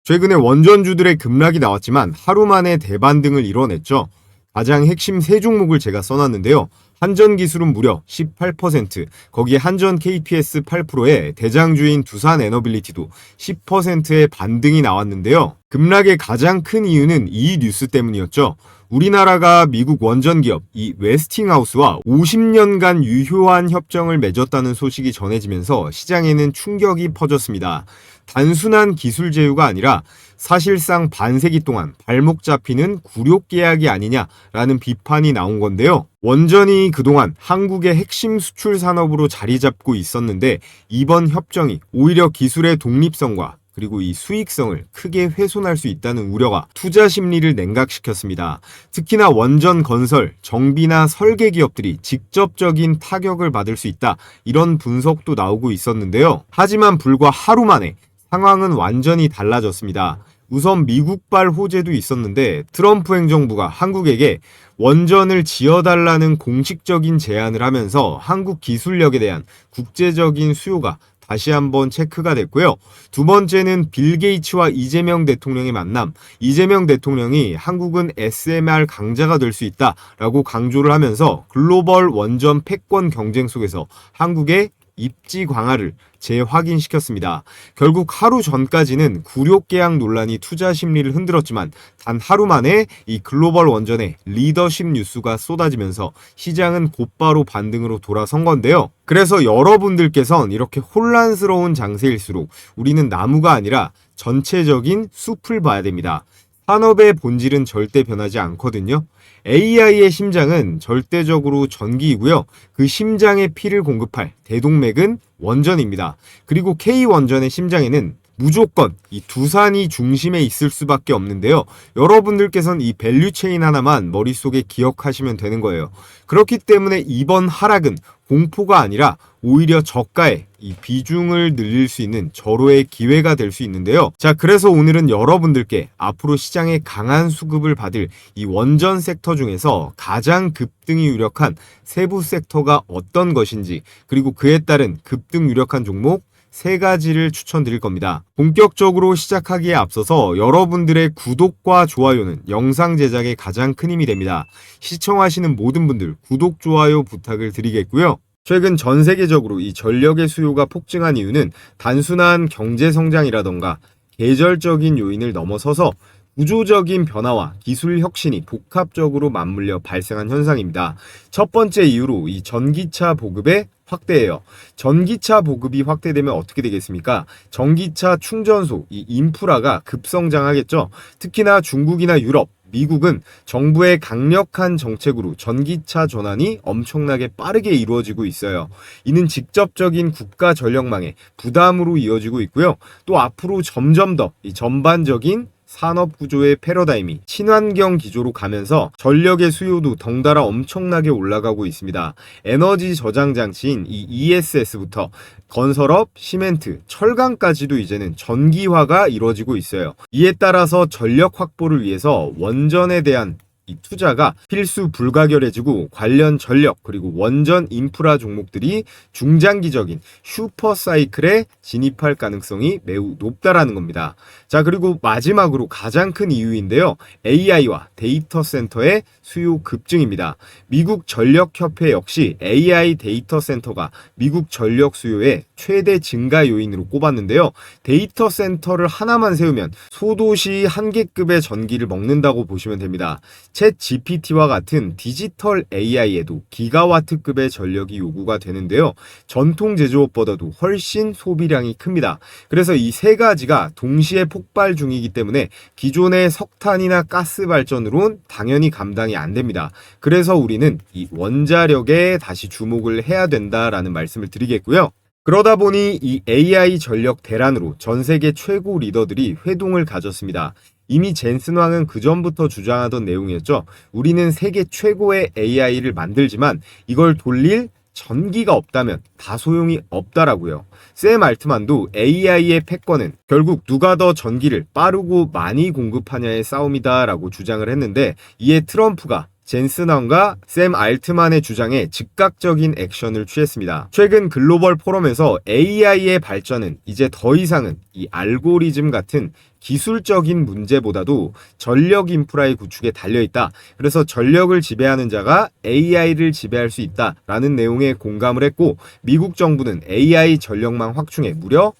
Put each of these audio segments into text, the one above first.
최근에 원전주들의 급락이 나왔지만 하루 만에 대반등을 이뤄냈죠. 가장 핵심 세 종목을 제가 써놨는데요. 한전 기술은 무려 18%, 거기에 한전 KPS 8%에 대장주인 두산 에너빌리티도 10%의 반등이 나왔는데요. 급락의 가장 큰 이유는 이 뉴스 때문이었죠. 우리나라가 미국 원전 기업 이 웨스팅하우스와 50년간 유효한 협정을 맺었다는 소식이 전해지면서 시장에는 충격이 퍼졌습니다. 단순한 기술 제휴가 아니라 사실상 반세기 동안 발목 잡히는 굴욕 계약이 아니냐라는 비판이 나온 건데요. 원전이 그동안 한국의 핵심 수출 산업으로 자리 잡고 있었는데 이번 협정이 오히려 기술의 독립성과 그리고 이 수익성을 크게 훼손할 수 있다는 우려가 투자 심리를 냉각시켰습니다. 특히나 원전 건설, 정비나 설계 기업들이 직접적인 타격을 받을 수 있다. 이런 분석도 나오고 있었는데요. 하지만 불과 하루 만에 상황은 완전히 달라졌습니다. 우선 미국발 호재도 있었는데 트럼프 행정부가 한국에게 원전을 지어달라는 공식적인 제안을 하면서 한국 기술력에 대한 국제적인 수요가 다시 한번 체크가 됐고요. 두 번째는 빌 게이츠와 이재명 대통령의 만남. 이재명 대통령이 한국은 SMR 강자가 될 수 있다라고 강조를 하면서 글로벌 원전 패권 경쟁 속에서 한국의 입지 강화를 재확인시켰습니다. 결국 하루 전까지는 굴욕 계약 논란이 투자 심리를 흔들었지만 단 하루 만에 이 글로벌 원전의 리더십 뉴스가 쏟아지면서 시장은 곧바로 반등으로 돌아선 건데요. 그래서 여러분들께선 이렇게 혼란스러운 장세일수록 우리는 나무가 아니라 전체적인 숲을 봐야 됩니다. 산업의 본질은 절대 변하지 않거든요. AI의 심장은 절대적으로 전기이고요. 그 심장에 피를 공급할 대동맥은 원전입니다. 그리고 K원전의 심장에는 무조건 이 두산이 중심에 있을 수밖에 없는데요. 여러분들께서는 이 밸류체인 하나만 머릿속에 기억하시면 되는 거예요. 그렇기 때문에 이번 하락은 공포가 아니라 오히려 저가의 이 비중을 늘릴 수 있는 절호의 기회가 될 수 있는데요. 자, 그래서 오늘은 여러분들께 앞으로 시장에 강한 수급을 받을 이 원전 섹터 중에서 가장 급등이 유력한 세부 섹터가 어떤 것인지, 그리고 그에 따른 급등 유력한 종목 세 가지를 추천드릴 겁니다. 본격적으로 시작하기에 앞서서 여러분들의 구독과 좋아요는 영상 제작에 가장 큰 힘이 됩니다. 시청하시는 모든 분들 구독, 좋아요 부탁을 드리겠고요. 최근 전 세계적으로 이 전력의 수요가 폭증한 이유는 단순한 경제 성장이라던가 계절적인 요인을 넘어서서 구조적인 변화와 기술 혁신이 복합적으로 맞물려 발생한 현상입니다. 첫 번째 이유로 이 전기차 보급의 확대예요. 전기차 보급이 확대되면 어떻게 되겠습니까? 전기차 충전소, 이 인프라가 급성장하겠죠. 특히나 중국이나 유럽, 미국은 정부의 강력한 정책으로 전기차 전환이 엄청나게 빠르게 이루어지고 있어요. 이는 직접적인 국가 전력망의 부담으로 이어지고 있고요. 또 앞으로 점점 더 이 전반적인 산업 구조의 패러다임이 친환경 기조로 가면서 전력의 수요도 덩달아 엄청나게 올라가고 있습니다. 에너지 저장 장치인 이 ESS부터 건설업, 시멘트, 철강까지도 이제는 전기화가 이루어지고 있어요. 이에 따라서 전력 확보를 위해서 원전에 대한 이 투자가 필수 불가결해지고 관련 전력 그리고 원전 인프라 종목들이 중장기적인 슈퍼사이클에 진입할 가능성이 매우 높다라는 겁니다. 자, 그리고 마지막으로 가장 큰 이유인데요. AI와 데이터 센터의 수요 급증입니다. 미국 전력협회 역시 AI 데이터 센터가 미국 전력 수요의 최대 증가 요인으로 꼽았는데요. 데이터 센터를 하나만 세우면 소도시 한 개급의 전기를 먹는다고 보시면 됩니다. 챗 GPT와 같은 디지털 AI에도 기가와트급의 전력이 요구가 되는데요. 전통 제조업보다도 훨씬 소비량이 큽니다. 그래서 이 세 가지가 동시에 폭발 중이기 때문에 기존의 석탄이나 가스 발전으론 당연히 감당이 안 됩니다. 그래서 우리는 이 원자력에 다시 주목을 해야 된다라는 말씀을 드리겠고요. 그러다 보니 이 AI 전력 대란으로 전 세계 최고 리더들이 회동을 가졌습니다. 이미 젠슨 왕은 그전부터 주장하던 내용이었죠. 우리는 세계 최고의 AI를 만들지만 이걸 돌릴 전기가 없다면 다 소용이 없다라고요. 샘 알트만도 AI의 패권은 결국 누가 더 전기를 빠르고 많이 공급하냐의 싸움이다라고 주장을 했는데, 이에 트럼프가 젠슨왕과 샘 알트만의 주장에 즉각적인 액션을 취했습니다. 최근 글로벌 포럼에서 AI의 발전은 이제 더 이상은 이 알고리즘 같은 기술적인 문제보다도 전력 인프라의 구축에 달려있다. 그래서 전력을 지배하는 자가 AI를 지배할 수 있다라는 내용에 공감을 했고, 미국 정부는 AI 전력망 확충에 무려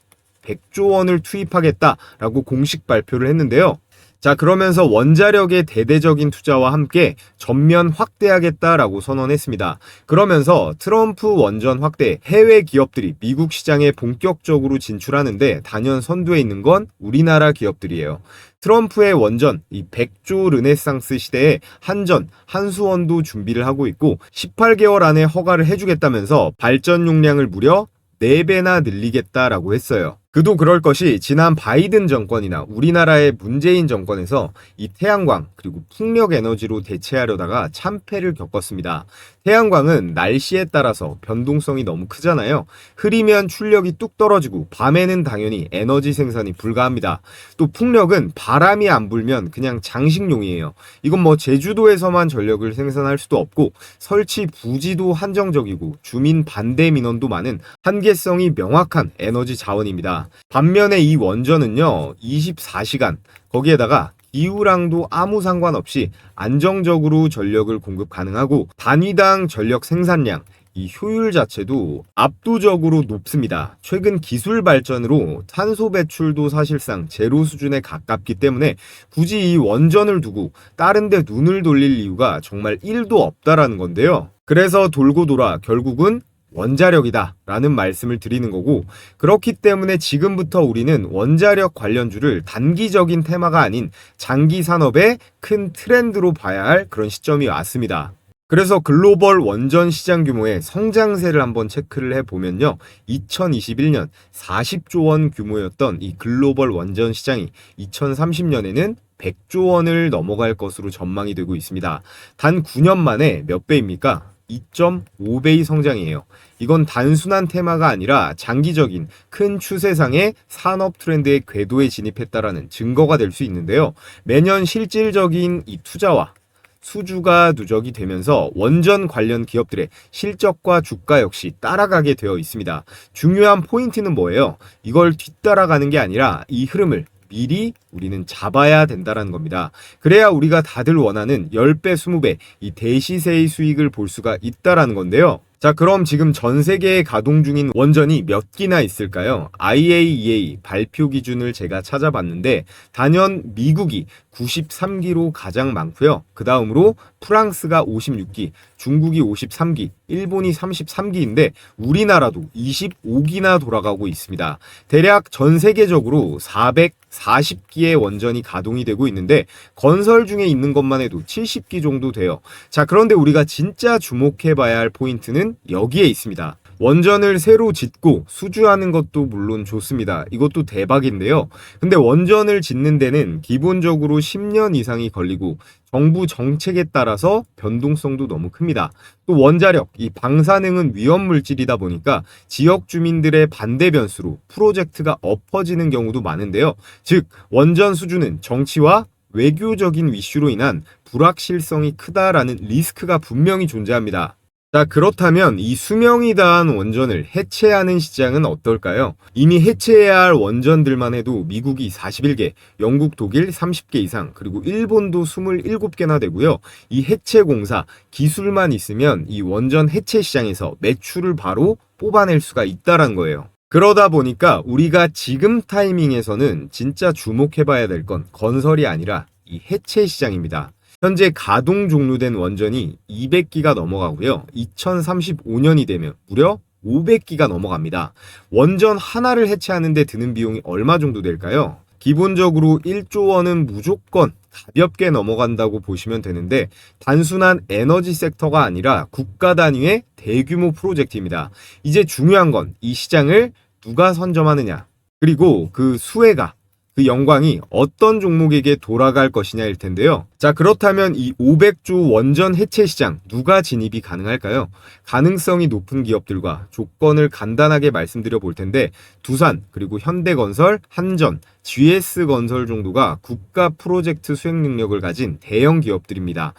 100조 원을 투입하겠다라고 공식 발표를 했는데요. 자, 그러면서 원자력의 대대적인 투자와 함께 전면 확대하겠다라고 선언했습니다. 그러면서 트럼프 원전 확대, 해외 기업들이 미국 시장에 본격적으로 진출하는데 단연 선두에 있는 건 우리나라 기업들이에요. 트럼프의 원전, 이 100조 르네상스 시대에 한전, 한수원도 준비를 하고 있고 18개월 안에 허가를 해주겠다면서 발전 용량을 무려 4배나 늘리겠다라고 했어요. 그도 그럴 것이 지난 바이든 정권이나 우리나라의 문재인 정권에서 이 태양광 그리고 풍력 에너지로 대체하려다가 참패를 겪었습니다. 태양광은 날씨에 따라서 변동성이 너무 크잖아요. 흐리면 출력이 뚝 떨어지고 밤에는 당연히 에너지 생산이 불가합니다. 또 풍력은 바람이 안 불면 그냥 장식용이에요. 이건 뭐 제주도에서만 전력을 생산할 수도 없고 설치 부지도 한정적이고 주민 반대 민원도 많은 한계성이 명확한 에너지 자원입니다. 반면에 이 원전은요 24시간 거기에다가 기후랑도 아무 상관없이 안정적으로 전력을 공급 가능하고 단위당 전력 생산량 이 효율 자체도 압도적으로 높습니다. 최근 기술 발전으로 탄소 배출도 사실상 제로 수준에 가깝기 때문에 굳이 이 원전을 두고 다른 데 눈을 돌릴 이유가 정말 1도 없다라는 건데요. 그래서 돌고 돌아 결국은 원자력이다 라는 말씀을 드리는 거고, 그렇기 때문에 지금부터 우리는 원자력 관련주를 단기적인 테마가 아닌 장기 산업의 큰 트렌드로 봐야 할 그런 시점이 왔습니다. 그래서 글로벌 원전 시장 규모의 성장세를 한번 체크를 해보면요. 2021년 40조 원 규모였던 이 글로벌 원전 시장이 2030년에는 100조 원을 넘어갈 것으로 전망이 되고 있습니다. 단 9년 만에 몇 배입니까? 2.5배의 성장이에요. 이건 단순한 테마가 아니라 장기적인 큰 추세상의 산업 트렌드의 궤도에 진입했다라는 증거가 될 수 있는데요. 매년 실질적인 이 투자와 수주가 누적이 되면서 원전 관련 기업들의 실적과 주가 역시 따라가게 되어 있습니다. 중요한 포인트는 뭐예요? 이걸 뒤따라가는 게 아니라 이 흐름을 미리 우리는 잡아야 된다는 겁니다. 그래야 우리가 다들 원하는 10배, 20배 이 대시세의 수익을 볼 수가 있다는 건데요. 자, 그럼 지금 전 세계에 가동 중인 원전이 몇 기나 있을까요? IAEA 발표 기준을 제가 찾아봤는데 단연 미국이 93기로 가장 많고요. 그 다음으로 프랑스가 56기, 중국이 53기, 일본이 33기인데 우리나라도 25기나 돌아가고 있습니다. 대략 전 세계적으로 440기의 원전이 가동이 되고 있는데 건설 중에 있는 것만 해도 70기 정도 돼요. 자, 그런데 우리가 진짜 주목해봐야 할 포인트는 여기에 있습니다. 원전을 새로 짓고 수주하는 것도 물론 좋습니다. 이것도 대박인데요. 근데 원전을 짓는 데는 기본적으로 10년 이상이 걸리고 정부 정책에 따라서 변동성도 너무 큽니다. 또 원자력, 이 방사능은 위험물질이다 보니까 지역 주민들의 반대 변수로 프로젝트가 엎어지는 경우도 많은데요. 즉, 원전 수주는 정치와 외교적인 이슈로 인한 불확실성이 크다라는 리스크가 분명히 존재합니다. 자, 그렇다면 이 수명이 다한 원전을 해체하는 시장은 어떨까요? 이미 해체해야 할 원전들만 해도 미국이 41개, 영국, 독일 30개 이상, 그리고 일본도 27개나 되고요. 이 해체 공사, 기술만 있으면 이 원전 해체 시장에서 매출을 바로 뽑아낼 수가 있다는 거예요. 그러다 보니까 우리가 지금 타이밍에서는 진짜 주목해봐야 될 건 건설이 아니라 이 해체 시장입니다. 현재 가동 종료된 원전이 200기가 넘어가고요. 2035년이 되면 무려 500기가 넘어갑니다. 원전 하나를 해체하는 데 드는 비용이 얼마 정도 될까요? 기본적으로 1조 원은 무조건 가볍게 넘어간다고 보시면 되는데 단순한 에너지 섹터가 아니라 국가 단위의 대규모 프로젝트입니다. 이제 중요한 건 이 시장을 누가 선점하느냐, 그리고 그 수혜가 그 영광이 어떤 종목에게 돌아갈 것이냐일 텐데요. 자, 그렇다면 이 500조 원전 해체 시장 누가 진입이 가능할까요? 가능성이 높은 기업들과 조건을 간단하게 말씀드려 볼 텐데 두산, 그리고 현대건설, 한전, GS건설 정도가 국가 프로젝트 수행 능력을 가진 대형 기업들입니다.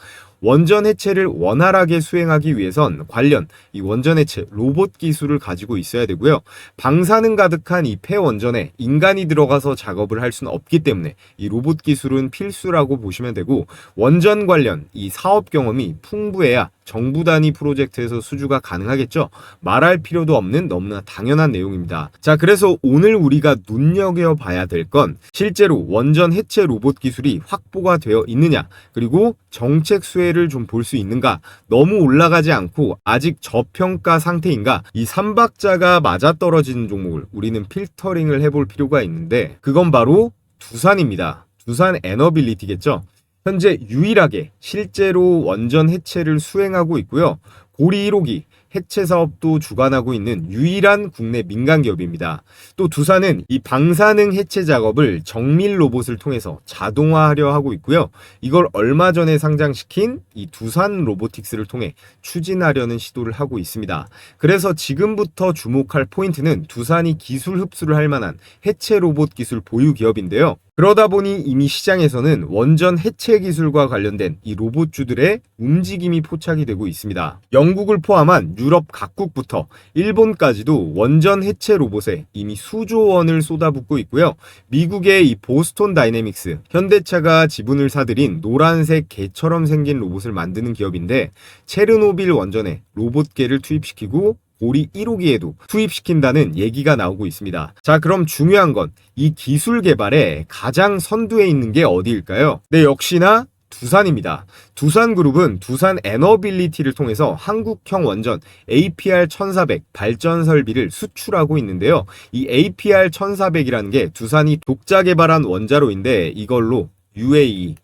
원전 해체를 원활하게 수행하기 위해선 관련 이 원전 해체 로봇 기술을 가지고 있어야 되고요. 방사능 가득한 이 폐원전에 인간이 들어가서 작업을 할 수는 없기 때문에 이 로봇 기술은 필수라고 보시면 되고, 원전 관련 이 사업 경험이 풍부해야 정부 단위 프로젝트에서 수주가 가능하겠죠. 말할 필요도 없는 너무나 당연한 내용입니다. 자, 그래서 오늘 우리가 눈여겨봐야 될 건 실제로 원전 해체 로봇 기술이 확보가 되어 있느냐, 그리고 정책 수혜를 좀 볼 수 있는가, 너무 올라가지 않고 아직 저평가 상태인가, 이 3박자가 맞아떨어지는 종목을 우리는 필터링을 해볼 필요가 있는데, 그건 바로 두산입니다. 두산 에너빌리티겠죠. 현재 유일하게 실제로 원전 해체를 수행하고 있고요. 고리 1호기 해체 사업도 주관하고 있는 유일한 국내 민간 기업입니다. 또 두산은 이 방사능 해체 작업을 정밀 로봇을 통해서 자동화하려 하고 있고요. 이걸 얼마 전에 상장시킨 이 두산 로보틱스를 통해 추진하려는 시도를 하고 있습니다. 그래서 지금부터 주목할 포인트는 두산이 기술 흡수를 할 만한 해체 로봇 기술 보유 기업인데요. 그러다 보니 이미 시장에서는 원전 해체 기술과 관련된 이 로봇주들의 움직임이 포착이 되고 있습니다. 영국을 포함한 유럽 각국부터 일본까지도 원전 해체 로봇에 이미 수조 원을 쏟아붓고 있고요. 미국의 이 보스톤 다이내믹스, 현대차가 지분을 사들인 노란색 개처럼 생긴 로봇을 만드는 기업인데, 체르노빌 원전에 로봇계를 투입시키고 고리 1호기에도 투입시킨다는 얘기가 나오고 있습니다. 자, 그럼 중요한 건 이 기술 개발에 가장 선두에 있는 게 어디일까요? 네, 역시나 두산입니다. 두산그룹은 두산 에너빌리티를 통해서 한국형 원전 APR 1400 발전 설비를 수출하고 있는데요. 이 APR 1400이라는 게 두산이 독자 개발한 원자로인데, 이걸로 UAE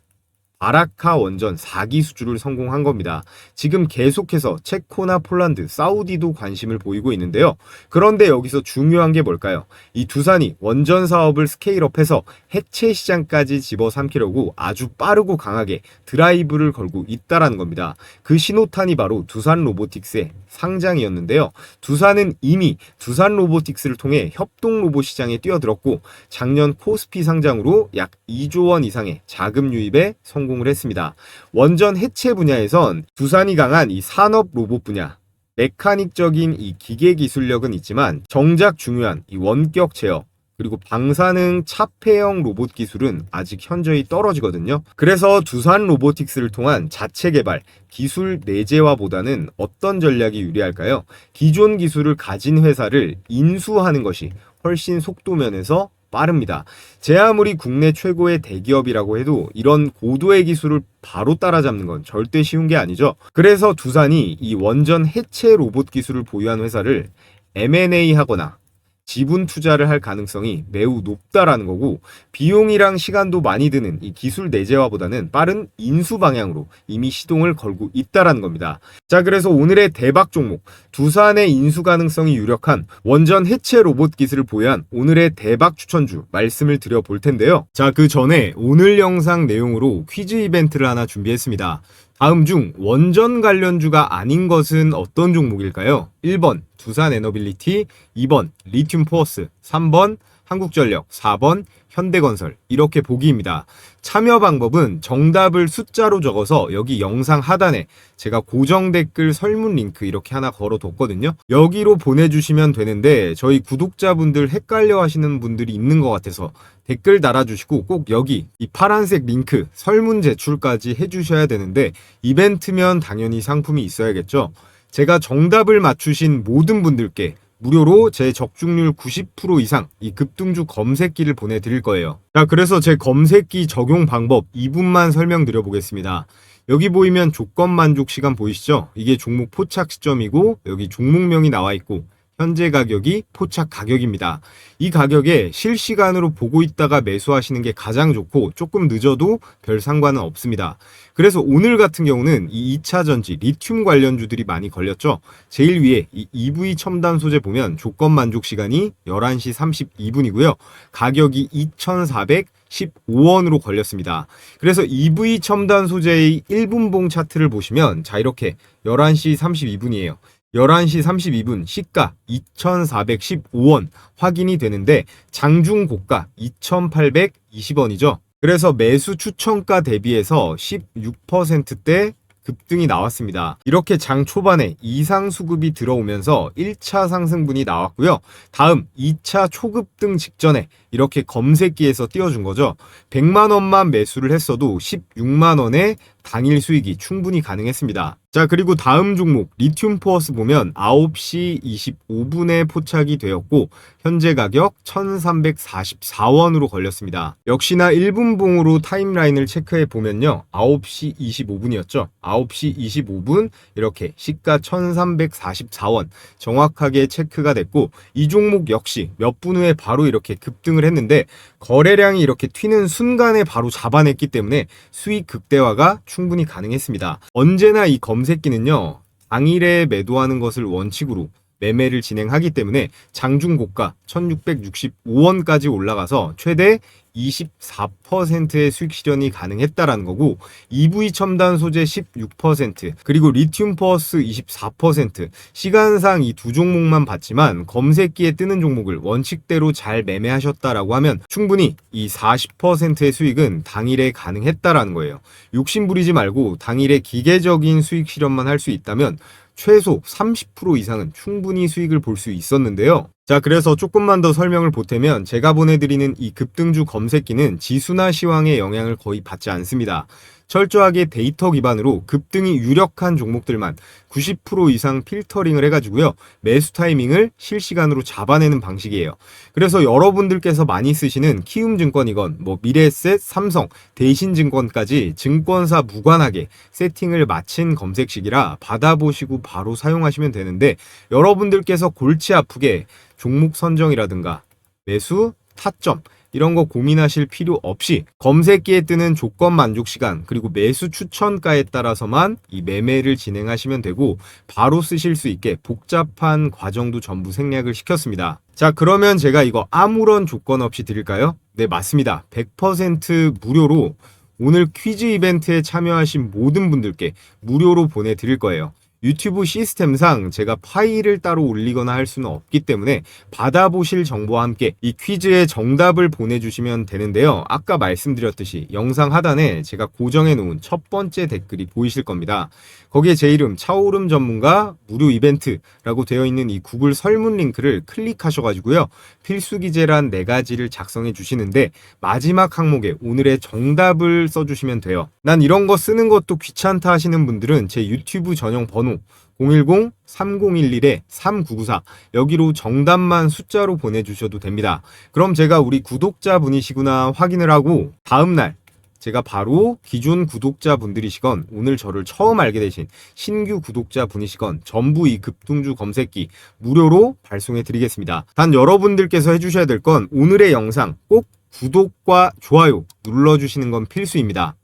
아라카 원전 4기 수주를 성공한 겁니다. 지금 계속해서 체코나 폴란드, 사우디도 관심을 보이고 있는데요. 그런데 여기서 중요한 게 뭘까요? 이 두산이 원전 사업을 스케일업해서 해체 시장까지 집어삼키려고 아주 빠르고 강하게 드라이브를 걸고 있다라는 겁니다. 그 신호탄이 바로 두산 로보틱스의 상장이었는데요. 두산은 이미 두산 로보틱스를 통해 협동 로봇 시장에 뛰어들었고, 작년 코스피 상장으로 약 2조 원 이상의 자금 유입에 성공을 했습니다. 원전 해체 분야에선 두산이 강한 이 산업 로봇 분야, 메카닉적인 이 기계 기술력은 있지만 정작 중요한 이 원격 제어, 그리고 방사능 차폐형 로봇 기술은 아직 현저히 떨어지거든요. 그래서 두산 로보틱스를 통한 자체 개발, 기술 내재화보다는 어떤 전략이 유리할까요? 기존 기술을 가진 회사를 인수하는 것이 훨씬 속도면에서 빠릅니다. 제 아무리 국내 최고의 대기업이라고 해도 이런 고도의 기술을 바로 따라잡는 건 절대 쉬운 게 아니죠. 그래서 두산이 이 원전 해체 로봇 기술을 보유한 회사를 M&A 하거나 지분 투자를 할 가능성이 매우 높다라는 거고, 비용이랑 시간도 많이 드는 이 기술 내재화보다는 빠른 인수 방향으로 이미 시동을 걸고 있다라는 겁니다. 자, 그래서 오늘의 대박 종목, 두산의 인수 가능성이 유력한 원전 해체 로봇 기술을 보유한 오늘의 대박 추천주 말씀을 드려볼 텐데요. 자, 그 전에 오늘 영상 내용으로 퀴즈 이벤트를 하나 준비했습니다. 다음 중 원전 관련주가 아닌 것은 어떤 종목일까요? 1번 두산 에너빌리티, 2번 리튬 포어스, 3번 한국전력, 4번 현대건설, 이렇게 보기입니다. 참여 방법은 정답을 숫자로 적어서 여기 영상 하단에 제가 고정 댓글 설문 링크 이렇게 하나 걸어뒀거든요. 여기로 보내주시면 되는데, 저희 구독자분들 헷갈려 하시는 분들이 있는 것 같아서 댓글 달아주시고 꼭 여기 이 파란색 링크 설문 제출까지 해주셔야 되는데, 이벤트면 당연히 상품이 있어야겠죠. 제가 정답을 맞추신 모든 분들께 무료로 제 적중률 90% 이상 이 급등주 검색기를 보내드릴 거예요. 자, 그래서 제 검색기 적용 방법 2분만 설명드려 보겠습니다. 여기 보이면 조건 만족 시간 보이시죠? 이게 종목 포착 시점이고, 여기 종목명이 나와 있고, 현재 가격이 포착 가격입니다. 이 가격에 실시간으로 보고 있다가 매수하시는 게 가장 좋고, 조금 늦어도 별 상관은 없습니다. 그래서 오늘 같은 경우는 이 2차 전지 리튬 관련주들이 많이 걸렸죠. 제일 위에 이 EV 첨단 소재 보면 조건 만족 시간이 11시 32분이고요. 가격이 2,415원으로 걸렸습니다. 그래서 EV 첨단 소재의 1분봉 차트를 보시면, 자, 이렇게 11시 32분이에요. 11시 32분 시가 2,415원 확인이 되는데, 장중 고가 2,820원이죠. 그래서 매수 추천가 대비해서 16%대 급등이 나왔습니다. 이렇게 장 초반에 이상 수급이 들어오면서 1차 상승분이 나왔고요. 다음 2차 초급등 직전에 이렇게 검색기에서 띄워준 거죠. 100만 원만 매수를 했어도 16만 원의 당일 수익이 충분히 가능했습니다. 자, 그리고 다음 종목 리튬 포어스 보면 9시 25분에 포착이 되었고 현재 가격 1344원으로 걸렸습니다. 역시나 1분봉으로 타임라인을 체크해 보면요. 9시 25분이었죠. 9시 25분 이렇게 시가 1344원 정확하게 체크가 됐고 이 종목 역시 몇 분 후에 바로 이렇게 급등을 했는데 거래량이 이렇게 튀는 순간에 바로 잡아냈기 때문에 수익 극대화가 충분히 가능했습니다. 언제나 이 검색기는요. 당일에 매도하는 것을 원칙으로 매매를 진행하기 때문에 장중 고가 1665원까지 올라가서 최대 24%의 수익 실현이 가능했다라는 거고 EV 첨단 소재 16% 그리고 리튬 포어스 24% 시간상 이 두 종목만 봤지만 검색기에 뜨는 종목을 원칙대로 잘 매매하셨다라고 하면 충분히 이 40%의 수익은 당일에 가능했다라는 거예요. 욕심 부리지 말고 당일에 기계적인 수익 실현만 할 수 있다면 최소 30% 이상은 충분히 수익을 볼 수 있었는데요. 자, 그래서 조금만 더 설명을 보태면 제가 보내드리는 이 급등주 검색기는 지수나 시황의 영향을 거의 받지 않습니다. 철저하게 데이터 기반으로 급등이 유력한 종목들만 90% 이상 필터링을 해가지고요. 매수 타이밍을 실시간으로 잡아내는 방식이에요. 그래서 여러분들께서 많이 쓰시는 키움증권이건 미래에셋, 삼성, 대신증권까지 증권사 무관하게 세팅을 마친 검색식이라 받아보시고 바로 사용하시면 되는데 여러분들께서 골치 아프게 종목 선정이라든가 매수, 타점 이런 거 고민하실 필요 없이 검색기에 뜨는 조건 만족 시간 그리고 매수 추천가에 따라서만 이 매매를 진행하시면 되고 바로 쓰실 수 있게 복잡한 과정도 전부 생략을 시켰습니다. 자, 그러면 제가 이거 아무런 조건 없이 드릴까요? 네, 맞습니다. 100% 무료로 오늘 퀴즈 이벤트에 참여하신 모든 분들께 무료로 보내드릴 거예요. 유튜브 시스템상 제가 파일을 따로 올리거나 할 수는 없기 때문에 받아보실 정보와 함께 이 퀴즈의 정답을 보내주시면 되는데요. 아까 말씀드렸듯이 영상 하단에 제가 고정해 놓은 첫 번째 댓글이 보이실 겁니다. 거기에 제 이름 차오름 전문가 무료 이벤트라고 되어 있는 이 구글 설문 링크를 클릭하셔가지고요. 필수 기재란 4가지를 작성해 주시는데 마지막 항목에 오늘의 정답을 써주시면 돼요. 난 이런 거 쓰는 것도 귀찮다 하시는 분들은 제 유튜브 전용 번호 010-3011-3994 여기로 정답만 숫자로 보내주셔도 됩니다. 그럼 제가 우리 구독자분이시구나 확인을 하고 다음날 제가 바로 기존 구독자분들이시건 오늘 저를 처음 알게 되신 신규 구독자분이시건 전부 이 급등주 검색기 무료로 발송해 드리겠습니다. 단 여러분들께서 해주셔야 될 건 오늘의 영상 꼭 구독과 좋아요 눌러주시는 건 필수입니다.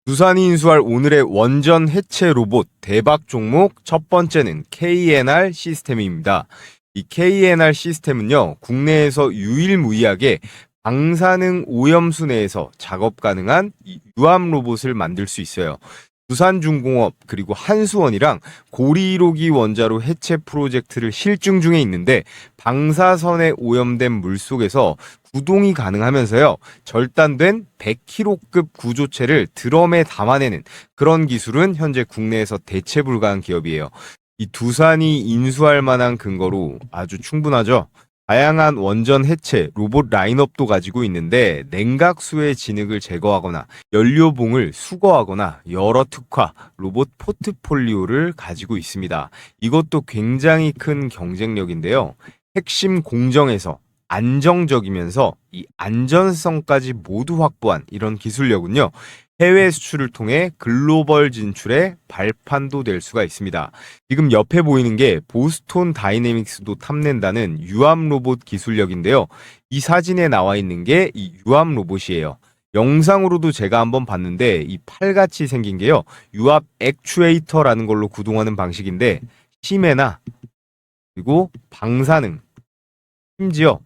두산이 인수할 오늘의 원전 해체 로봇 대박 종목 첫 번째는 KNR 시스템입니다. 이 KNR 시스템은요, 국내에서 유일무이하게 방사능 오염수 내에서 작업 가능한 이 유압 로봇을 만들 수 있어요. 두산중공업 그리고 한수원이랑 고리로기 원자로 해체 프로젝트를 실증 중에 있는데 방사선에 오염된 물속에서 구동이 가능하면서요. 절단된 100kg급 구조체를 드럼에 담아내는 그런 기술은 현재 국내에서 대체 불가한 기업이에요. 이 두산이 인수할 만한 근거로 아주 충분하죠. 다양한 원전 해체 로봇 라인업도 가지고 있는데 냉각수의 진흙을 제거하거나 연료봉을 수거하거나 여러 특화 로봇 포트폴리오를 가지고 있습니다. 이것도 굉장히 큰 경쟁력인데요. 핵심 공정에서 안정적이면서 이 안전성까지 모두 확보한 이런 기술력은요. 해외 수출을 통해 글로벌 진출의 발판도 될 수가 있습니다. 지금 옆에 보이는 게 보스톤 다이내믹스도 탐낸다는 유압 로봇 기술력인데요. 이 사진에 나와 있는 게 이 유압 로봇이에요. 영상으로도 제가 한번 봤는데 이 팔같이 생긴 게요. 유압 액추에이터라는 걸로 구동하는 방식인데 심해나 그리고 방사능 심지어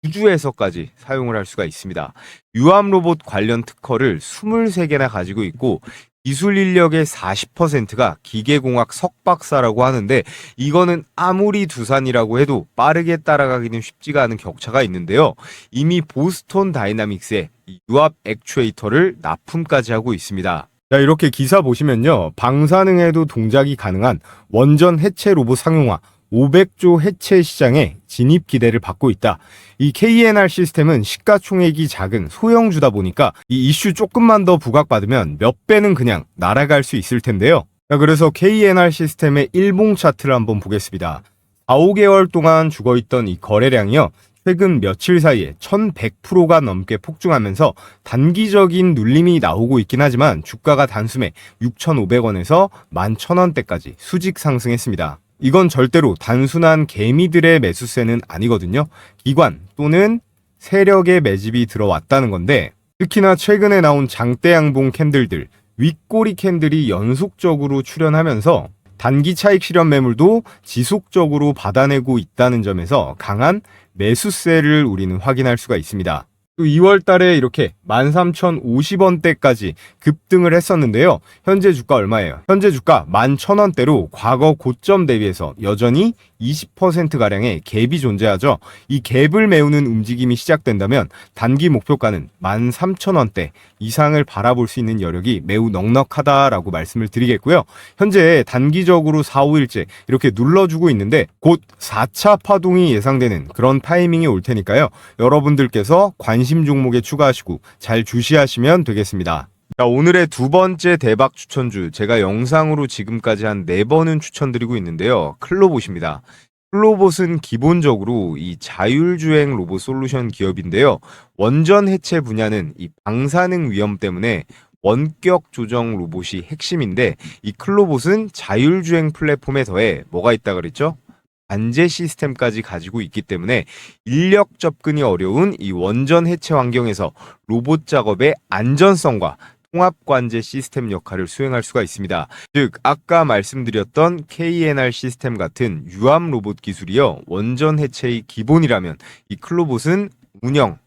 우주에서까지 사용을 할 수가 있습니다. 유압 로봇 관련 특허를 23개나 가지고 있고 기술 인력의 40%가 기계공학 석박사라고 하는데 이거는 아무리 두산이라고 해도 빠르게 따라가기는 쉽지가 않은 격차가 있는데요. 이미 보스톤 다이나믹스의 유압 액추에이터를 납품까지 하고 있습니다. 자, 이렇게 기사 보시면요. 방사능에도 동작이 가능한 원전 해체 로봇 상용화 500조 해체 시장에 진입 기대를 받고 있다. 이 KNR 시스템은 시가총액이 작은 소형주다 보니까 이 이슈 조금만 더 부각받으면 몇 배는 그냥 날아갈 수 있을 텐데요. 자, 그래서 KNR 시스템의 일봉 차트를 한번 보겠습니다. 4, 5개월 동안 죽어있던 이 거래량이요. 최근 며칠 사이에 1100%가 넘게 폭증하면서 단기적인 눌림이 나오고 있긴 하지만 주가가 단숨에 6,500원에서 11,000원대까지 수직 상승했습니다. 이건 절대로 단순한 개미들의 매수세는 아니거든요. 기관 또는 세력의 매집이 들어왔다는 건데, 특히나 최근에 나온 장대양봉 캔들들, 윗꼬리 캔들이 연속적으로 출현하면서 단기 차익 실현 매물도 지속적으로 받아내고 있다는 점에서 강한 매수세를 우리는 확인할 수가 있습니다. 또 2월 달에 이렇게 13,050원대까지 급등을 했었는데요. 현재 주가 얼마예요? 현재 주가 11,000원대로 과거 고점 대비해서 여전히 20%가량의 갭이 존재하죠. 이 갭을 메우는 움직임이 시작된다면 단기 목표가는 13,000원대 이상을 바라볼 수 있는 여력이 매우 넉넉하다라고 말씀을 드리겠고요. 현재 단기적으로 4, 5일째 이렇게 눌러주고 있는데 곧 4차 파동이 예상되는 그런 타이밍이 올 테니까요. 여러분들께서 관심 종목에 추가하시고 잘 주시하시면 되겠습니다. 자, 오늘의 두 번째 대박 추천주, 제가 영상으로 지금까지 한 4번은 추천드리고 있는데요. 클로봇입니다. 클로봇은 기본적으로 이 자율주행 로봇 솔루션 기업인데요. 원전 해체 분야는 이 방사능 위험 때문에 원격 조정 로봇이 핵심인데, 이 클로봇은 자율주행 플랫폼에 더해 뭐가 있다 그랬죠? 관제 시스템까지 가지고 있기 때문에 인력 접근이 어려운 이 원전 해체 환경에서 로봇 작업의 안전성과 통합 관제 시스템 역할을 수행할 수가 있습니다. 즉, 아까 말씀드렸던 KNR 시스템 같은 유암 로봇 기술이요, 원전 해체의 기본이라면 이 클로봇은 운영,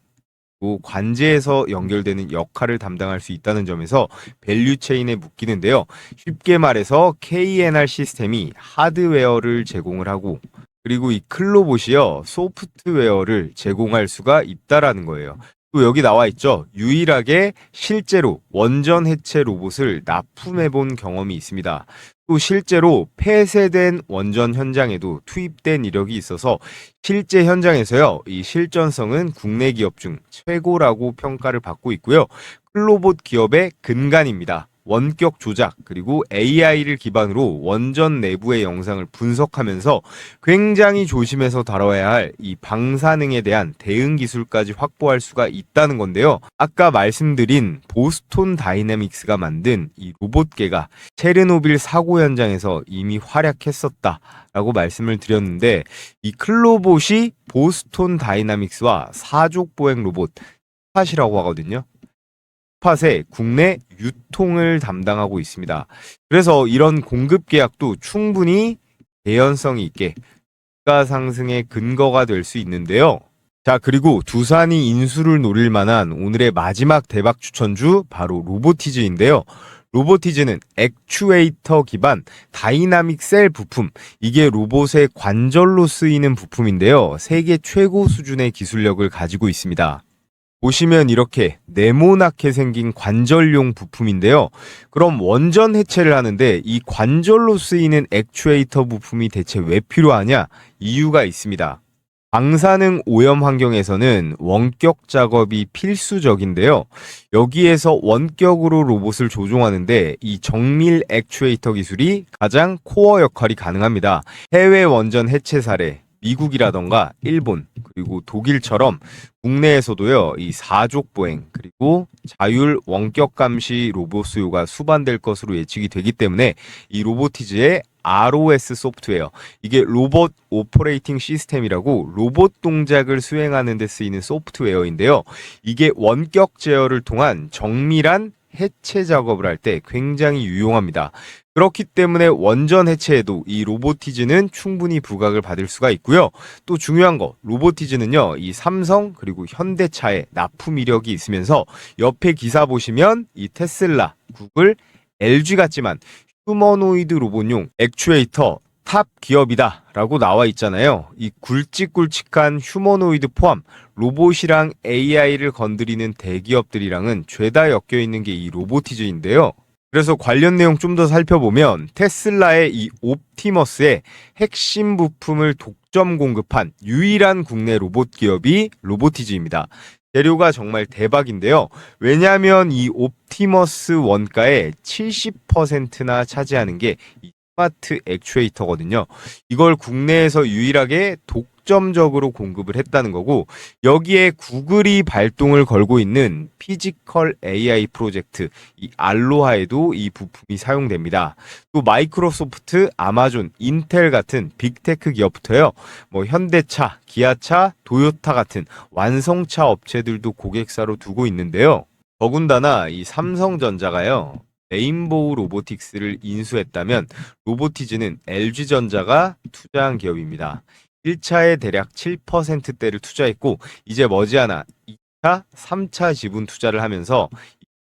관제에서 연결되는 역할을 담당할 수 있다는 점에서 밸류체인에 묶이는데요. 쉽게 말해서 KNR 시스템이 하드웨어를 제공을 하고, 그리고 이 클로봇이요, 소프트웨어를 제공할 수가 있다라는 거예요. 또 여기 나와 있죠. 유일하게 실제로 원전 해체 로봇을 납품해 본 경험이 있습니다. 또 실제로 폐쇄된 원전 현장에도 투입된 이력이 있어서 실제 현장에서요, 이 실전성은 국내 기업 중 최고라고 평가를 받고 있고요. 클로봇 기업의 근간입니다. 원격 조작 그리고 AI를 기반으로 원전 내부의 영상을 분석하면서 굉장히 조심해서 다뤄야 할 이 방사능에 대한 대응 기술까지 확보할 수가 있다는 건데요. 아까 말씀드린 보스톤 다이내믹스가 만든 이 로봇계가 체르노빌 사고 현장에서 이미 활약했었다라고 말씀을 드렸는데, 이 클로봇이 보스톤 다이나믹스와 사족 보행 로봇 스팟이라고 하거든요. 스팟의 국내 유통을 담당하고 있습니다. 그래서 이런 공급 계약도 충분히 개연성이 있게 주가 상승의 근거가 될 수 있는데요. 자, 그리고 두산이 인수를 노릴 만한 오늘의 마지막 대박 추천주, 바로 로보티즈인데요. 로보티즈는 액추에이터 기반 다이나믹 셀 부품, 이게 로봇의 관절로 쓰이는 부품인데요. 세계 최고 수준의 기술력을 가지고 있습니다. 보시면 이렇게 네모나게 생긴 관절용 부품인데요. 그럼 원전 해체를 하는데 이 관절로 쓰이는 액추에이터 부품이 대체 왜 필요하냐? 이유가 있습니다. 방사능 오염 환경에서는 원격 작업이 필수적인데요. 여기에서 원격으로 로봇을 조종하는데 이 정밀 액추에이터 기술이 가장 코어 역할이 가능합니다. 해외 원전 해체 사례, 미국이라던가 일본 그리고 독일처럼 국내에서도요, 이 사족 보행 그리고 자율 원격 감시 로봇 수요가 수반될 것으로 예측이 되기 때문에 이 로보티즈의 ROS 소프트웨어, 이게 로봇 오퍼레이팅 시스템이라고 로봇 동작을 수행하는 데 쓰이는 소프트웨어인데요. 이게 원격 제어를 통한 정밀한 해체 작업을 할 때 굉장히 유용합니다. 그렇기 때문에 원전 해체에도 이 로보티즈는 충분히 부각을 받을 수가 있고요. 또 중요한 거, 로보티즈는요, 이 삼성 그리고 현대차에 납품 이력이 있으면서 옆에 기사 보시면 이 테슬라, 구글, LG 같지만 휴머노이드 로봇용 액추에이터 탑 기업이다 라고 나와 있잖아요. 이 굵직굵직한 휴머노이드 포함 로봇이랑 AI를 건드리는 대기업들이랑은 죄다 엮여 있는 게 이 로보티즈인데요. 그래서 관련 내용 좀 더 살펴보면 테슬라의 이 옵티머스의 핵심 부품을 독점 공급한 유일한 국내 로봇 기업이 로보티즈입니다. 재료가 정말 대박인데요. 왜냐하면 이 옵티머스 원가의 70%나 차지하는 게 이 스마트 액추에이터거든요. 이걸 국내에서 유일하게 독점적으로 공급을 했다는 거고, 여기에 구글이 발동을 걸고 있는 피지컬 AI 프로젝트 이 알로하에도 이 부품이 사용됩니다. 또 마이크로소프트, 아마존, 인텔 같은 빅테크 기업부터요. 뭐 현대차, 기아차, 도요타 같은 완성차 업체들도 고객사로 두고 있는데요. 더군다나 이 삼성전자가요. 레인보우 로보틱스를 인수했다면 로보티즈는 LG전자가 투자한 기업입니다. 1차에 대략 7%대를 투자했고 이제 머지않아 2차, 3차 지분 투자를 하면서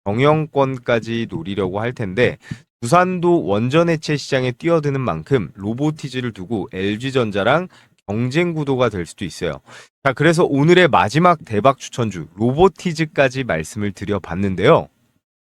경영권까지 노리려고 할 텐데 두산도 원전 해체 시장에 뛰어드는 만큼 로보티즈를 두고 LG전자랑 경쟁 구도가 될 수도 있어요. 자, 그래서 오늘의 마지막 대박 추천주 로보티즈까지 말씀을 드려봤는데요.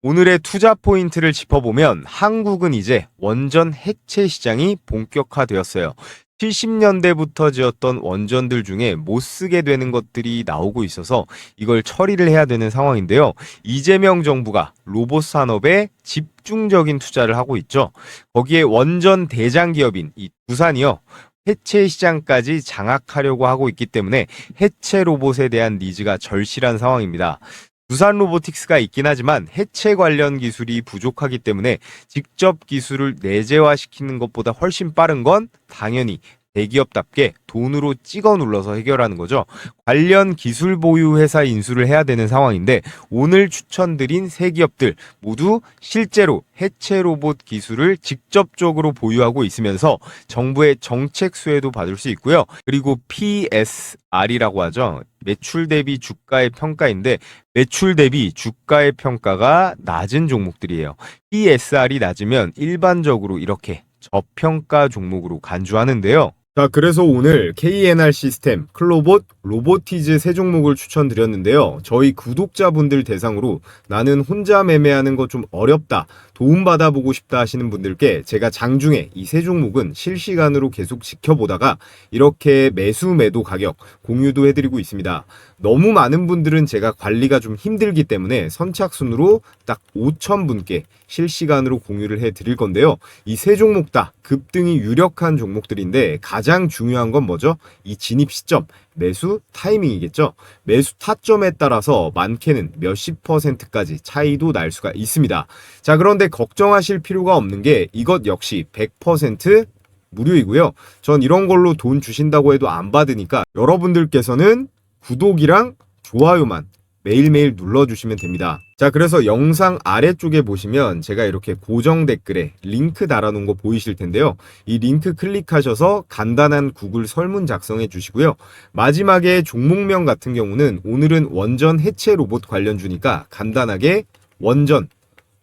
오늘의 투자 포인트를 짚어보면 한국은 이제 원전 해체 시장이 본격화되었어요. 70년대부터 지었던 원전들 중에 못 쓰게 되는 것들이 나오고 있어서 이걸 처리를 해야 되는 상황인데요. 이재명 정부가 로봇 산업에 집중적인 투자를 하고 있죠. 거기에 원전 대장 기업인 이 두산이요. 해체 시장까지 장악하려고 하고 있기 때문에 해체 로봇에 대한 니즈가 절실한 상황입니다. 두산 로보틱스가 있긴 하지만 해체 관련 기술이 부족하기 때문에 직접 기술을 내재화시키는 것보다 훨씬 빠른 건 당연히 대기업답게 돈으로 찍어 눌러서 해결하는 거죠. 관련 기술 보유 회사 인수를 해야 되는 상황인데 오늘 추천드린 세 기업들 모두 실제로 해체 로봇 기술을 직접적으로 보유하고 있으면서 정부의 정책 수혜도 받을 수 있고요. 그리고 PSR이라고 하죠. 매출 대비 주가의 평가인데 매출 대비 주가의 평가가 낮은 종목들이에요. PSR이 낮으면 일반적으로 이렇게 저평가 종목으로 간주하는데요. 자, 그래서 오늘 KNR 시스템, 클로봇, 로보티즈 세 종목을 추천드렸는데요. 저희 구독자분들 대상으로 나는 혼자 매매하는 거 좀 어렵다, 도움받아보고 싶다 하시는 분들께 제가 장중에 이 세 종목은 실시간으로 계속 지켜보다가 이렇게 매수 매도 가격 공유도 해드리고 있습니다. 너무 많은 분들은 제가 관리가 좀 힘들기 때문에 선착순으로 딱 5,000분께 실시간으로 공유를 해드릴 건데요. 이 세 종목 다 급등이 유력한 종목들인데 가장 중요한 건 뭐죠? 이 진입 시점, 매수 타이밍이겠죠. 매수 타점에 따라서 많게는 몇십 %까지 차이도 날 수가 있습니다. 자, 그런데 걱정하실 필요가 없는 게 이것 역시 100% 무료이고요. 전 이런 걸로 돈 주신다고 해도 안 받으니까 여러분들께서는 구독이랑 좋아요만 매일매일 눌러주시면 됩니다. 자, 그래서 영상 아래쪽에 보시면 제가 이렇게 고정 댓글에 링크 달아놓은 거 보이실 텐데요. 이 링크 클릭하셔서 간단한 구글 설문 작성해 주시고요. 마지막에 종목명 같은 경우는 오늘은 원전 해체 로봇 관련주니까 간단하게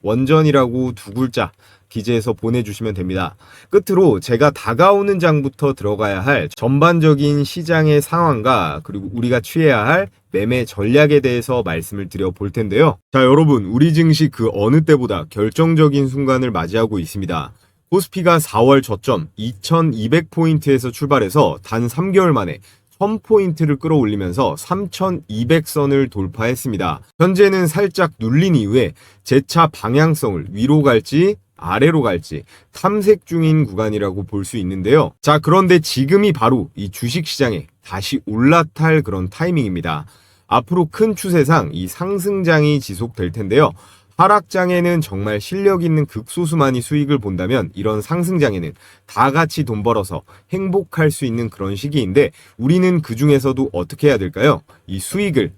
원전이라고 두 글자 기재해서 보내주시면 됩니다. 끝으로 제가 다가오는 장부터 들어가야 할 전반적인 시장의 상황과 그리고 우리가 취해야 할 매매 전략에 대해서 말씀을 드려 볼 텐데요. 자, 여러분, 우리 증시 그 어느 때보다 결정적인 순간을 맞이하고 있습니다. 코스피가 4월 저점 2200포인트에서 출발해서 단 3개월 만에 1000포인트를 끌어올리면서 3200선을 돌파했습니다. 현재는 살짝 눌린 이후에 재차 방향성을 위로 갈지 아래로 갈지 탐색 중인 구간이라고 볼 수 있는데요. 자, 그런데 지금이 바로 이 주식시장에 다시 올라탈 그런 타이밍입니다. 앞으로 큰 추세상 이 상승장이 지속될 텐데요. 하락장에는 정말 실력 있는 극소수만이 수익을 본다면 이런 상승장에는 다 같이 돈 벌어서 행복할 수 있는 그런 시기인데 우리는 그 중에서도 어떻게 해야 될까요? 이 수익을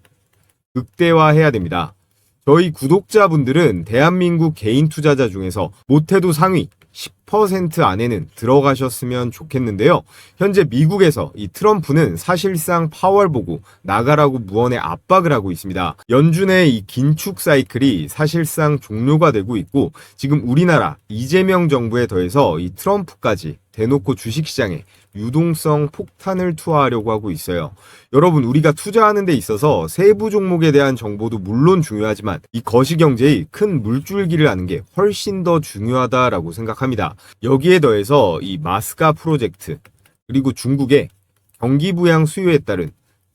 극대화해야 됩니다. 저희 구독자분들은 대한민국 개인 투자자 중에서 못해도 상위 10% 안에는 들어가셨으면 좋겠는데요. 현재 미국에서 이 트럼프는 사실상 파월 보고 나가라고 무언의 압박을 하고 있습니다. 연준의 이 긴축 사이클이 사실상 종료가 되고 있고 지금 우리나라 이재명 정부에 더해서 이 트럼프까지 대놓고 주식시장에 유동성 폭탄을 투하하려고 하고 있어요. 여러분, 우리가 투자하는 데 있어서 세부 종목에 대한 정보도 물론 중요하지만 이 거시경제의 큰 물줄기를 아는 게 훨씬 더 중요하다라고 생각합니다. 여기에 더해서 이 마스가 프로젝트 그리고 중국의 경기 부양 수요에 따른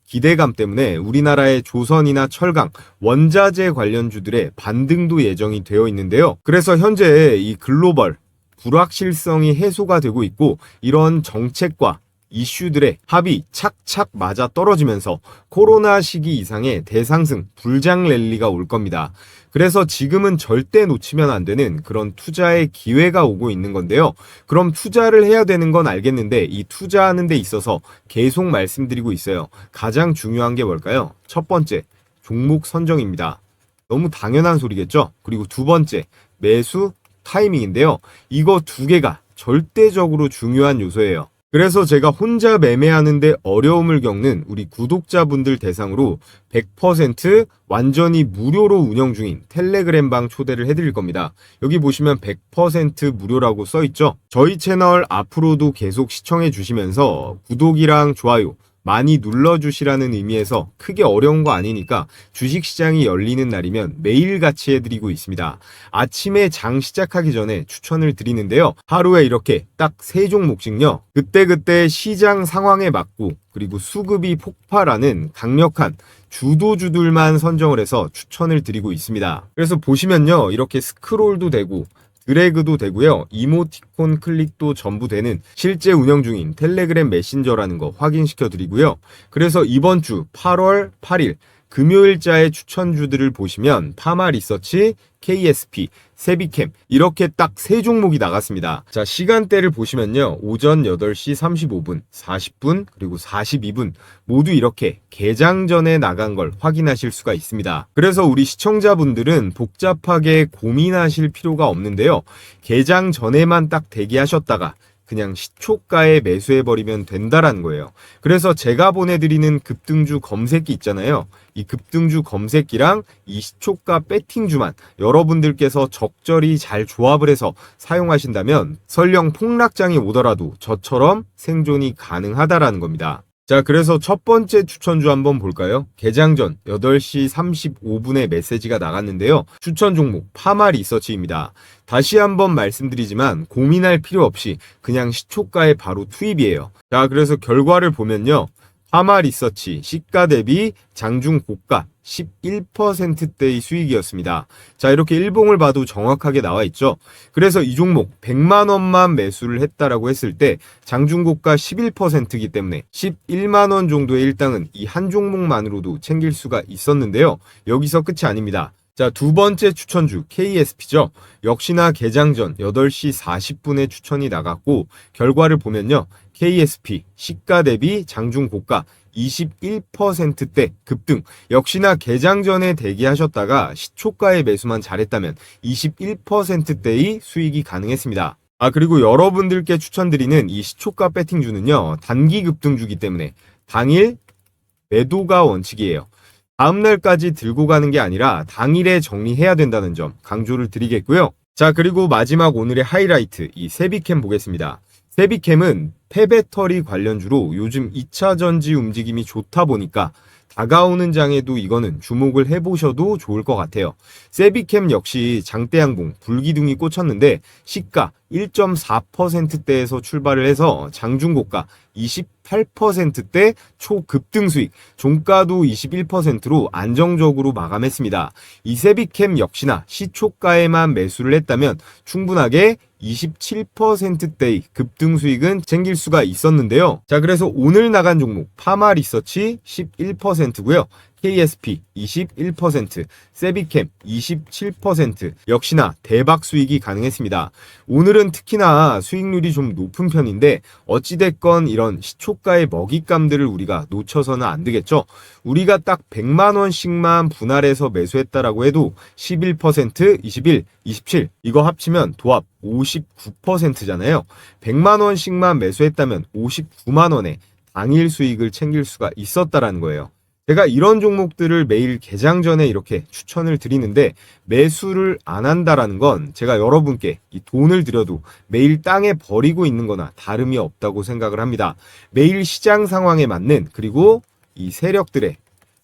기대감 때문에 우리나라의 조선이나 철강, 원자재 관련주들의 반등도 예정이 되어 있는데요. 그래서 현재 이 글로벌 불확실성이 해소가 되고 있고 이런 정책과 이슈들의 합이 착착 맞아 떨어지면서 코로나 시기 이상의 대상승, 불장 랠리가 올 겁니다. 그래서 지금은 절대 놓치면 안 되는 그런 투자의 기회가 오고 있는 건데요. 그럼 투자를 해야 되는 건 알겠는데 이 투자하는 데 있어서 계속 말씀드리고 있어요. 가장 중요한 게 뭘까요? 첫 번째, 종목 선정입니다. 너무 당연한 소리겠죠? 그리고 두 번째, 매수 타이밍인데요. 이거 두 개가 절대적으로 중요한 요소예요. 그래서 제가 혼자 매매하는데 어려움을 겪는 우리 구독자분들 대상으로 100% 완전히 무료로 운영 중인 텔레그램방 초대를 해드릴 겁니다. 여기 보시면 100% 무료라고 써있죠. 저희 채널 앞으로도 계속 시청해 주시면서 구독이랑 좋아요 많이 눌러주시라는 의미에서 크게 어려운 거 아니니까 주식시장이 열리는 날이면 매일같이 해드리고 있습니다. 아침에 장 시작하기 전에 추천을 드리는데요. 하루에 이렇게 딱 3종목씩요. 그때그때 시장 상황에 맞고 그리고 수급이 폭발하는 강력한 주도주들만 선정을 해서 추천을 드리고 있습니다. 그래서 보시면요. 이렇게 스크롤도 되고 드래그도 되고요. 이모티콘 클릭도 전부 되는 실제 운영 중인 텔레그램 메신저라는 거 확인시켜 드리고요. 그래서 이번 주 8월 8일 금요일자의 추천주들을 보시면 파마리서치, KSP, 세비캠 이렇게 딱 3종목이 나갔습니다. 자, 시간대를 보시면요. 오전 8시 35분, 40분, 그리고 42분 모두 이렇게 개장 전에 나간 걸 확인하실 수가 있습니다. 그래서 우리 시청자분들은 복잡하게 고민하실 필요가 없는데요. 개장 전에만 딱 대기하셨다가 그냥 시초가에 매수해버리면 된다라는 거예요. 그래서 제가 보내드리는 급등주 검색기 있잖아요. 이 급등주 검색기랑 이 시초가 배팅주만 여러분들께서 적절히 잘 조합을 해서 사용하신다면 설령 폭락장이 오더라도 저처럼 생존이 가능하다라는 겁니다. 자, 그래서 첫 번째 추천주 한번 볼까요? 개장 전 8시 35분에 메시지가 나갔는데요. 추천 종목 파마리서치입니다. 다시 한번 말씀드리지만 고민할 필요 없이 그냥 시초가에 바로 투입이에요. 자, 그래서 결과를 보면요. 파마리서치 시가 대비 장중 고가 11%대의 수익이었습니다. 자, 이렇게 일봉을 봐도 정확하게 나와 있죠. 그래서 이 종목 100만 원만 매수를 했다라고 했을 때 장중고가 11%이기 때문에 11만 원 정도의 일당은 이 한 종목만으로도 챙길 수가 있었는데요. 여기서 끝이 아닙니다. 자, 두 번째 추천주 KSP죠. 역시나 개장 전 8시 40분에 추천이 나갔고 결과를 보면요. KSP 시가 대비 장중 고가 21%대 급등. 역시나 개장 전에 대기하셨다가 시초가에 매수만 잘했다면 21%대의 수익이 가능했습니다. 아, 그리고 여러분들께 추천드리는 이 시초가 배팅주는요. 단기 급등주기 때문에 당일 매도가 원칙이에요. 다음날까지 들고 가는 게 아니라 당일에 정리해야 된다는 점 강조를 드리겠고요. 자, 그리고 마지막 오늘의 하이라이트 이 세비캠 보겠습니다. 세비캠은 폐배터리 관련주로 요즘 2차 전지 움직임이 좋다 보니까 다가오는 장에도 이거는 주목을 해보셔도 좋을 것 같아요. 세비캠 역시 장대양봉 불기둥이 꽂혔는데 시가 1.4%대에서 출발을 해서 장중고가 28%대 초급등 수익, 종가도 21%로 안정적으로 마감했습니다. 이 세비캠 역시나 시초가에만 매수를 했다면 충분하게 27%대의 급등 수익은 챙길 수가 있었는데요. 자, 그래서 오늘 나간 종목 파마리서치 11%고요. KSP 21%, 세비캠 27% 역시나 대박 수익이 가능했습니다. 오늘은 특히나 수익률이 좀 높은 편인데 어찌됐건 이런 시초가의 먹잇감들을 우리가 놓쳐서는 안 되겠죠. 우리가 딱 100만 원씩만 분할해서 매수했다라고 해도 11%, 21, 27 이거 합치면 도합 59%잖아요. 100만 원씩만 매수했다면 59만 원에 당일 수익을 챙길 수가 있었다라는 거예요. 제가 이런 종목들을 매일 개장 전에 이렇게 추천을 드리는데 매수를 안 한다라는 건 제가 여러분께 이 돈을 들여도 매일 땅에 버리고 있는 거나 다름이 없다고 생각을 합니다. 매일 시장 상황에 맞는 그리고 이 세력들의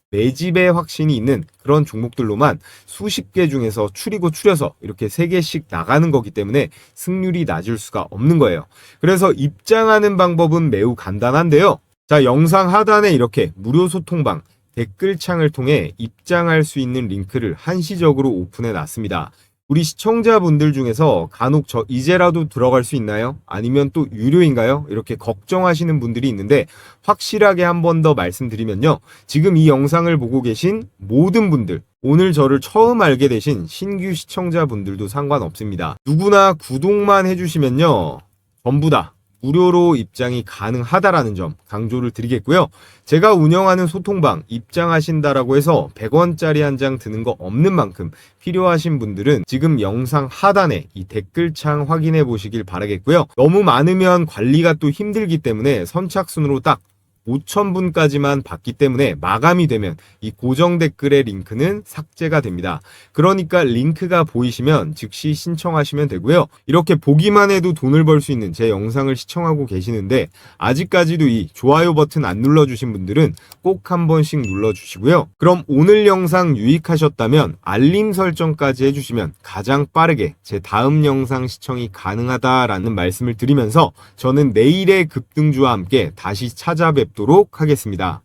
매집의 확신이 있는 그런 종목들로만 수십 개 중에서 추리고 추려서 이렇게 3개씩 나가는 거기 때문에 승률이 낮을 수가 없는 거예요. 그래서 입장하는 방법은 매우 간단한데요. 자, 영상 하단에 이렇게 무료 소통방 댓글창을 통해 입장할 수 있는 링크를 한시적으로 오픈해 놨습니다. 우리 시청자분들 중에서 간혹 저 이제라도 들어갈 수 있나요? 아니면 또 유료인가요? 이렇게 걱정하시는 분들이 있는데 확실하게 한 번 더 말씀드리면요. 지금 이 영상을 보고 계신 모든 분들, 오늘 저를 처음 알게 되신 신규 시청자분들도 상관없습니다. 누구나 구독만 해주시면요. 전부 다 무료로 입장이 가능하다라는 점 강조를 드리겠고요. 제가 운영하는 소통방 입장하신다라고 해서 100원짜리 한 장 드는 거 없는 만큼 필요하신 분들은 지금 영상 하단에 이 댓글창 확인해 보시길 바라겠고요. 너무 많으면 관리가 또 힘들기 때문에 선착순으로 딱 5,000분까지만 받기 때문에 마감이 되면 이 고정 댓글의 링크는 삭제가 됩니다. 그러니까 링크가 보이시면 즉시 신청하시면 되고요. 이렇게 보기만 해도 돈을 벌 수 있는 제 영상을 시청하고 계시는데 아직까지도 이 좋아요 버튼 안 눌러주신 분들은 꼭 한 번씩 눌러주시고요. 그럼 오늘 영상 유익하셨다면 알림 설정까지 해주시면 가장 빠르게 제 다음 영상 시청이 가능하다라는 말씀을 드리면서 저는 내일의 급등주와 함께 다시 찾아뵙도록 하겠습니다.